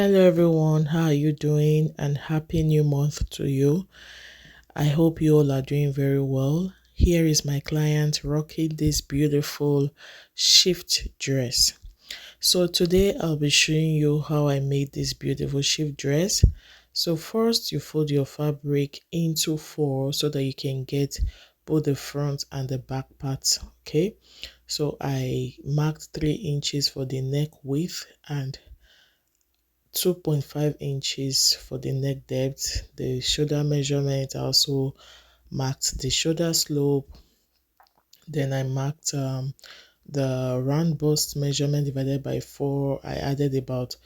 Hello everyone, how are you doing? And happy new month to you. I hope you all are doing very well. Here is my client rocking this beautiful shift dress. So today I'll be showing you how I made this beautiful shift dress. So first you fold your fabric into four so that you can get both the front and the back parts. Okay, so I marked 3 inches for the neck width and 2.5 inches for the neck depth. The shoulder measurement, I also marked the shoulder slope. Then I marked the round bust measurement divided by 4. I added about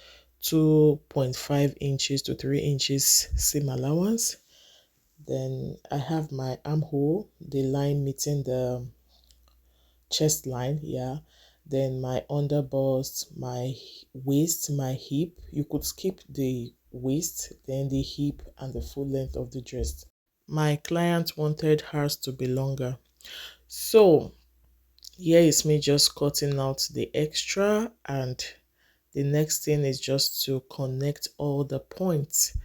2.5 inches to 3 inches seam allowance. Then I have my armhole, the line meeting the chest line, yeah. Then my under bust, my waist, my hip. You could skip the waist, then the hip and the full length of the dress. My client wanted hers to be longer, so here is me just cutting out the extra, and the next thing is just to connect all the points.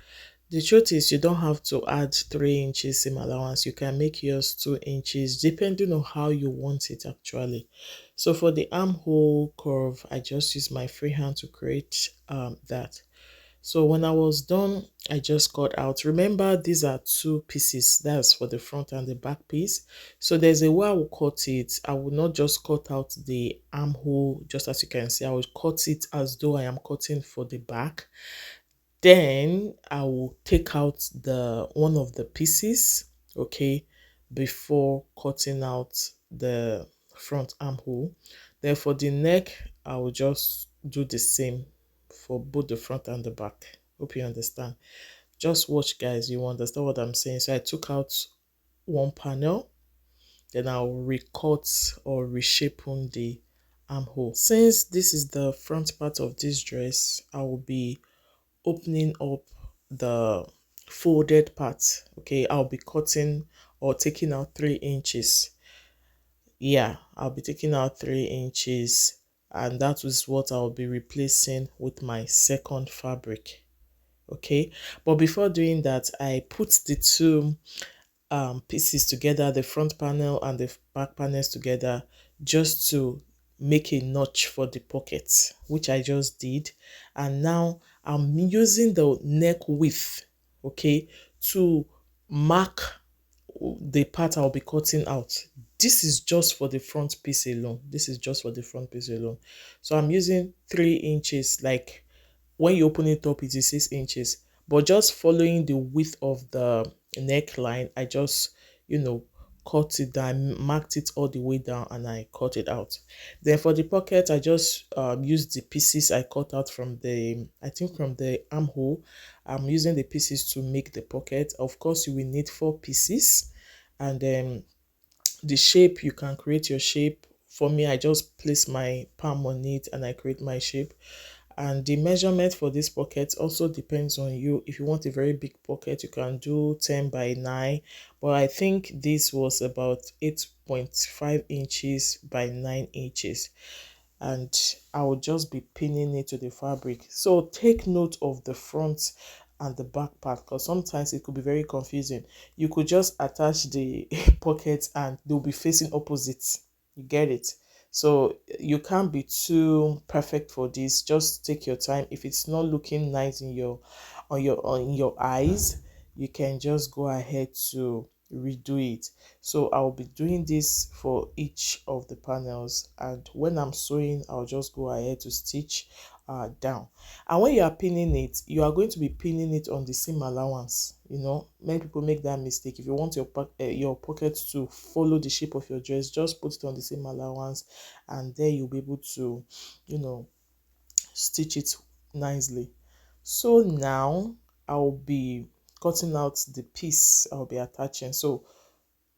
The truth is you don't have to add 3 inches seam allowance. You can make yours 2 inches depending on how you want it actually. So for the armhole curve, I just use my freehand to create that. So when I was done, I just cut out. Remember, these are 2 pieces. That's for the front and the back piece. So there's a way I will cut it. I will not just cut out the armhole, just as you can see. I will cut it as though I am cutting for the back. Then I will take out the one of the pieces, okay, before cutting out the front armhole. Then for the neck, I will just do the same for both the front and the back. Hope you understand. Just watch, guys, you understand what I'm saying. So I took out one panel, then I'll recut or reshape on the armhole. Since this is the front part of this dress, I will be opening up the folded part. Okay, I'll be cutting or taking out 3 inches. Yeah, I'll be taking out 3 inches, and that is what I'll be replacing with my second fabric. Okay, but before doing that, I put the two pieces together, the front panel and the back panels together, just to make a notch for the pockets, which I just did. And now I'm using the neck width, okay, to mark the part I'll be cutting out. This is just for the front piece alone. This is just for the front piece alone. So I'm using 3 inches. Like when you open it up, it is 6 inches, but just following the width of the neckline, I just, cut it down, marked it all the way down, and I cut it out. Then for the pocket, I just used the pieces I cut out from the, I think from the armhole. I'm using the pieces to make the pocket. Of course, you will need 4 pieces, and then the shape, you can create your shape. For me, I just place my palm on it and I create my shape. And the measurement for this pocket also depends on you. If you want a very big pocket, you can do 10 by 9, but I think this was about 8.5 inches by 9 inches, and I will just be pinning it to the fabric. So take note of the front and the back part, because sometimes it could be very confusing. You could just attach the pockets and they'll be facing opposites. You get it? So you can't be too perfect for this. Just take your time. If it's not looking nice in your on your eyes, you can just go ahead to redo it. So I'll be doing this for each of the panels, and when I'm sewing, I'll just go ahead to stitch down. And when you are pinning it, you are going to be pinning it on the seam allowance. Many people make that mistake. If you want your pocket to follow the shape of your dress, just put it on the seam allowance, and there you'll be able to stitch it nicely. So now I'll be cutting out the piece I'll be attaching. So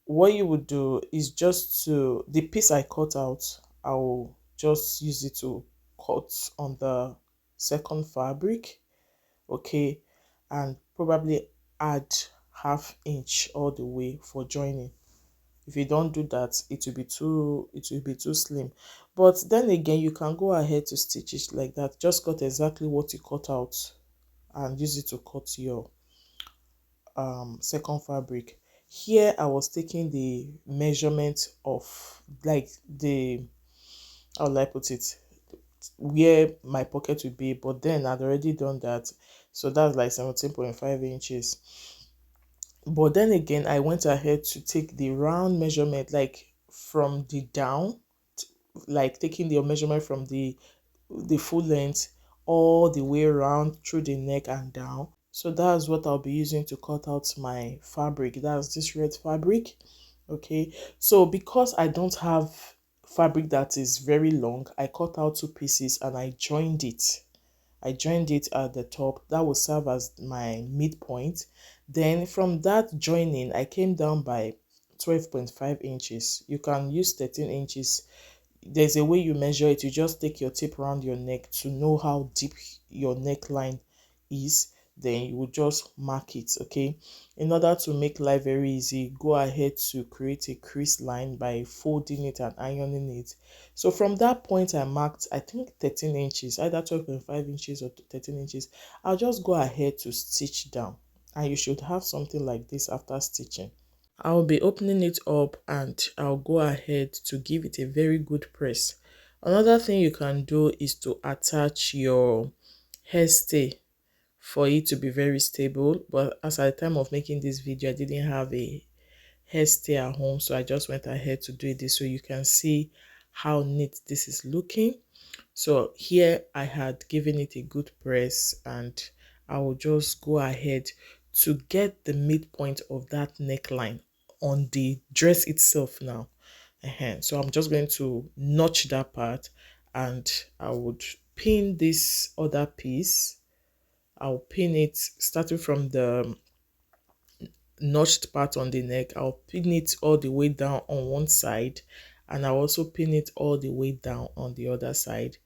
what you would do is just to the piece I cut out, I'll just use it to cut on the second fabric, okay, and probably add ½ inch all the way for joining. If you don't do that, it will be too slim. But then again, you can go ahead to stitch it like that. Just cut exactly what you cut out and use it to cut your second fabric. Here I was taking the measurement of like the, how will I put it, where my pocket would be, but then I'd already done that, so that's like 17.5 inches. But then again, I went ahead to take the round measurement, like from the down, like taking the measurement from the full length all the way around through the neck and down. So that's what I'll be using to cut out my fabric. That's this red fabric. Okay, so because I don't have fabric that is very long, I cut out two pieces and I joined it. I joined it at the top. That will serve as my midpoint. Then from that joining, I came down by 12.5 inches. You can use 13 inches. There's a way you measure it. You just take your tape around your neck to know how deep your neckline is. Then you will just mark it. Okay, in order to make life very easy, go ahead to create a crease line by folding it and ironing it. So from that point I marked, I think 13 inches, either 12.5 inches or 13 inches. I'll just go ahead to stitch down, and you should have something like this after stitching. I'll be opening it up and I'll go ahead to give it a very good press. Another thing you can do is to attach your hairstay for it to be very stable. But as at the time of making this video, I didn't have a hairstay at home, so I just went ahead to do it this way. You can see how neat this is looking. So here I had given it a good press, and I will just go ahead to get the midpoint of that neckline on the dress itself now. So I'm just going to notch that part, and I would pin this other piece. I'll pin it starting from the notched part on the neck. I'll pin it all the way down on one side, and I'll also pin it all the way down on the other side.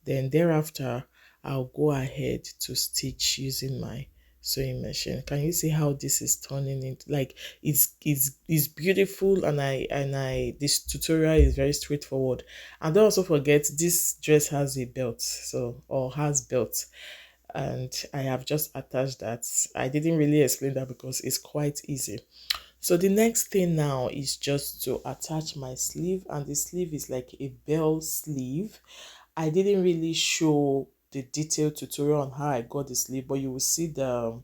Then thereafter I'll go ahead to stitch using my sewing machine. Can you see how this is turning it? Like it's beautiful, and I this tutorial is very straightforward. And don't also forget, this dress has a belt, so, or has belt, and I have just attached that. I didn't really explain that because it's quite easy. So the next thing now is just to attach my sleeve, and the sleeve is like a bell sleeve. I didn't really show the detailed tutorial on how I got the sleeve, but you will see the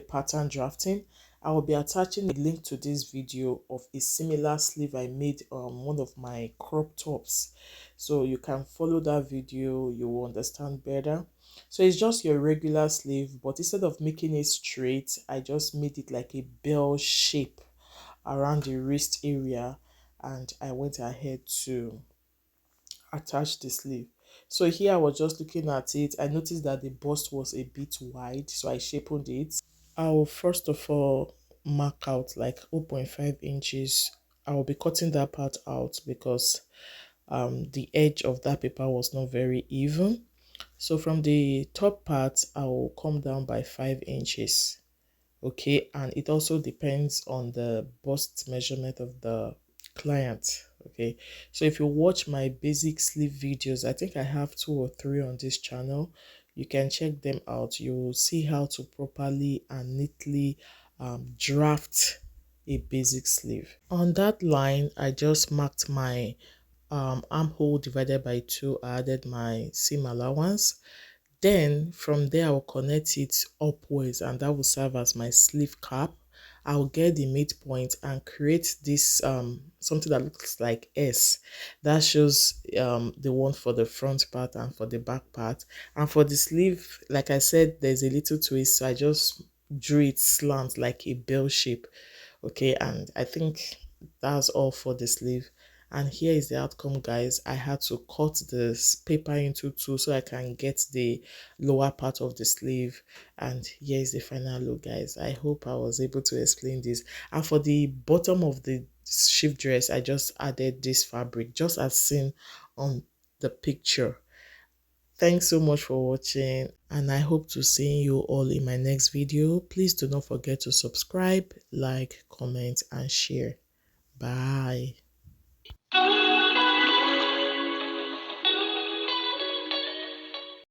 pattern drafting. I will be attaching a link to this video of a similar sleeve I made on one of my crop tops, so you can follow that video. You will understand better. So it's just your regular sleeve, but instead of making it straight, I just made it like a bell shape around the wrist area, and I went ahead to attach the sleeve. So here I was just looking at it. I noticed that the bust was a bit wide, so I sharpened it. I will first of all mark out like 0.5 inches. I will be cutting that part out because the edge of that paper was not very even. So from the top part, I will come down by 5 inches. Okay, and it also depends on the bust measurement of the client. Okay, so if you watch my basic sleeve videos, I think I have 2 or 3 on this channel. You can check them out. You will see how to properly and neatly draft a basic sleeve. On that line, I just marked my armhole divided by 2. I added my seam allowance. Then from there, I'll connect it upwards, and that will serve as my sleeve cap. I'll get the midpoint and create this something that looks like S. That shows the one for the front part and for the back part. And for the sleeve, like I said, there's a little twist, so I just drew it slant like a bell shape. Okay, and I think that's all for the sleeve. And here is the outcome, guys. I had to cut this paper into 2 so I can get the lower part of the sleeve, and here is the final look, guys. I hope I was able to explain this. And for the bottom of the shift dress, I just added this fabric just as seen on the picture. Thanks so much for watching, and I hope to see you all in my next video. Please do not forget to subscribe, like, comment, and share. Bye.